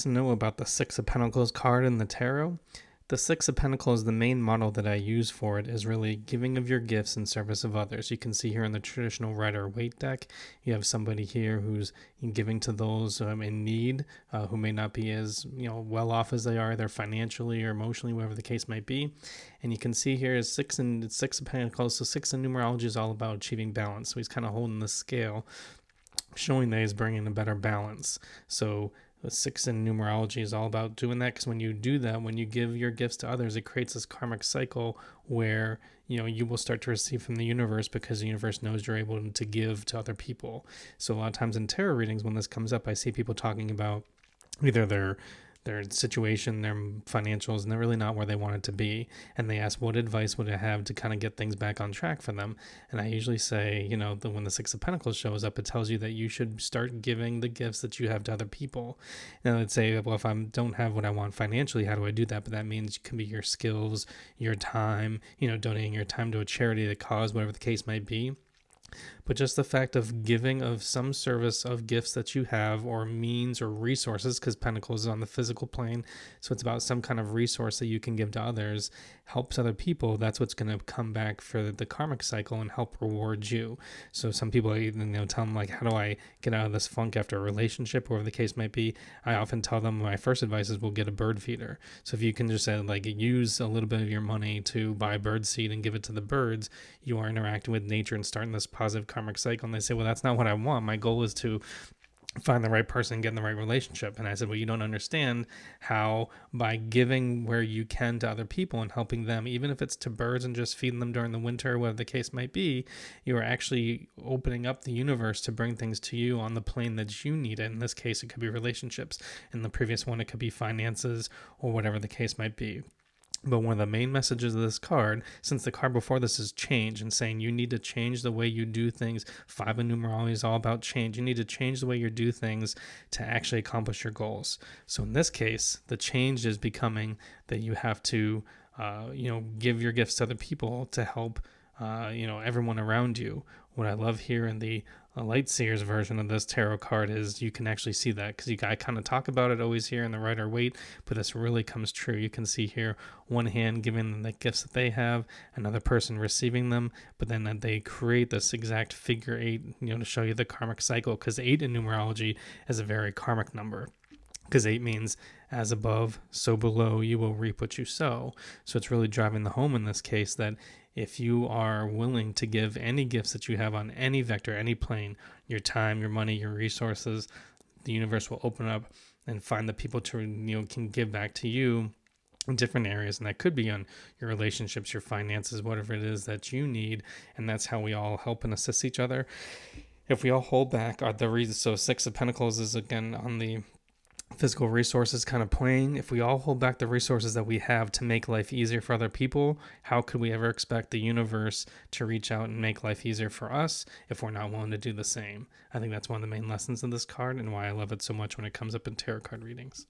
to know about the Six of Pentacles card in the tarot. The Six of Pentacles, the main model that I use for it is really giving of your gifts in service of others. You can see here in the traditional Rider-Waite deck, you have somebody here who's giving to those in need, who may not be as well off as they are, either financially or emotionally, whatever the case might be. And you can see here is Six of Pentacles. So six in numerology is all about achieving balance. So he's kind of holding the scale, showing that he's bringing a better balance. So the six in numerology is all about doing that, because when you do that, when you give your gifts to others, it creates this karmic cycle where you will start to receive from the universe, because the universe knows you're able to give to other people. So a lot of times in tarot readings, when this comes up, I see people talking about either their situation, their financials, and they're really not where they want it to be. And they ask, what advice would I have to kind of get things back on track for them? And I usually say, when the Six of Pentacles shows up, it tells you that you should start giving the gifts that you have to other people. And I'd say, well, if I don't have what I want financially, how do I do that? But that means it can be your skills, your time, donating your time to a charity, a cause, whatever the case might be. But just the fact of giving of some service of gifts that you have, or means or resources, because Pentacles is on the physical plane, so it's about some kind of resource that you can give to others, helps other people. That's what's going to come back for the karmic cycle and help reward you. So some people, tell them, like, how do I get out of this funk after a relationship, or whatever the case might be? I often tell them, my first advice is, we'll get a bird feeder. So if you can just say, use a little bit of your money to buy bird seed and give it to the birds, you are interacting with nature and starting this positive karmic cycle. And they say, well, that's not what I want. My goal is to find the right person and get in the right relationship. And I said, well, you don't understand how by giving where you can to other people and helping them, even if it's to birds and just feeding them during the winter, whatever the case might be, you are actually opening up the universe to bring things to you on the plane that you need it. In this case, it could be relationships. In the previous one, it could be finances, or whatever the case might be. But one of the main messages of this card, since the card before this is change, and saying you need to change the way you do things. Five in numerology is all about change. You need to change the way you do things to actually accomplish your goals. So in this case, the change is becoming that you have to, give your gifts to other people to help, everyone around you. What I love here in the Light Seers version of this tarot card is you can actually see that, because I kind of talk about it always here in the Rider-Waite, but this really comes true. You can see here one hand giving them the gifts that they have, another person receiving them, but then that they create this exact figure eight, to show you the karmic cycle, because 8 in numerology is a very karmic number. Because 8 means as above, so below, you will reap what you sow. So it's really driving the home in this case that if you are willing to give any gifts that you have on any vector, any plane, your time, your money, your resources, the universe will open up and find the people to, can give back to you in different areas. And that could be on your relationships, your finances, whatever it is that you need. And that's how we all help and assist each other. If we all hold back the reasons, so Six of Pentacles is again on the physical resources kind of plane. If we all hold back the resources that we have to make life easier for other people, how could we ever expect the universe to reach out and make life easier for us if we're not willing to do the same? I think that's one of the main lessons of this card, and why I love it so much when it comes up in tarot card readings.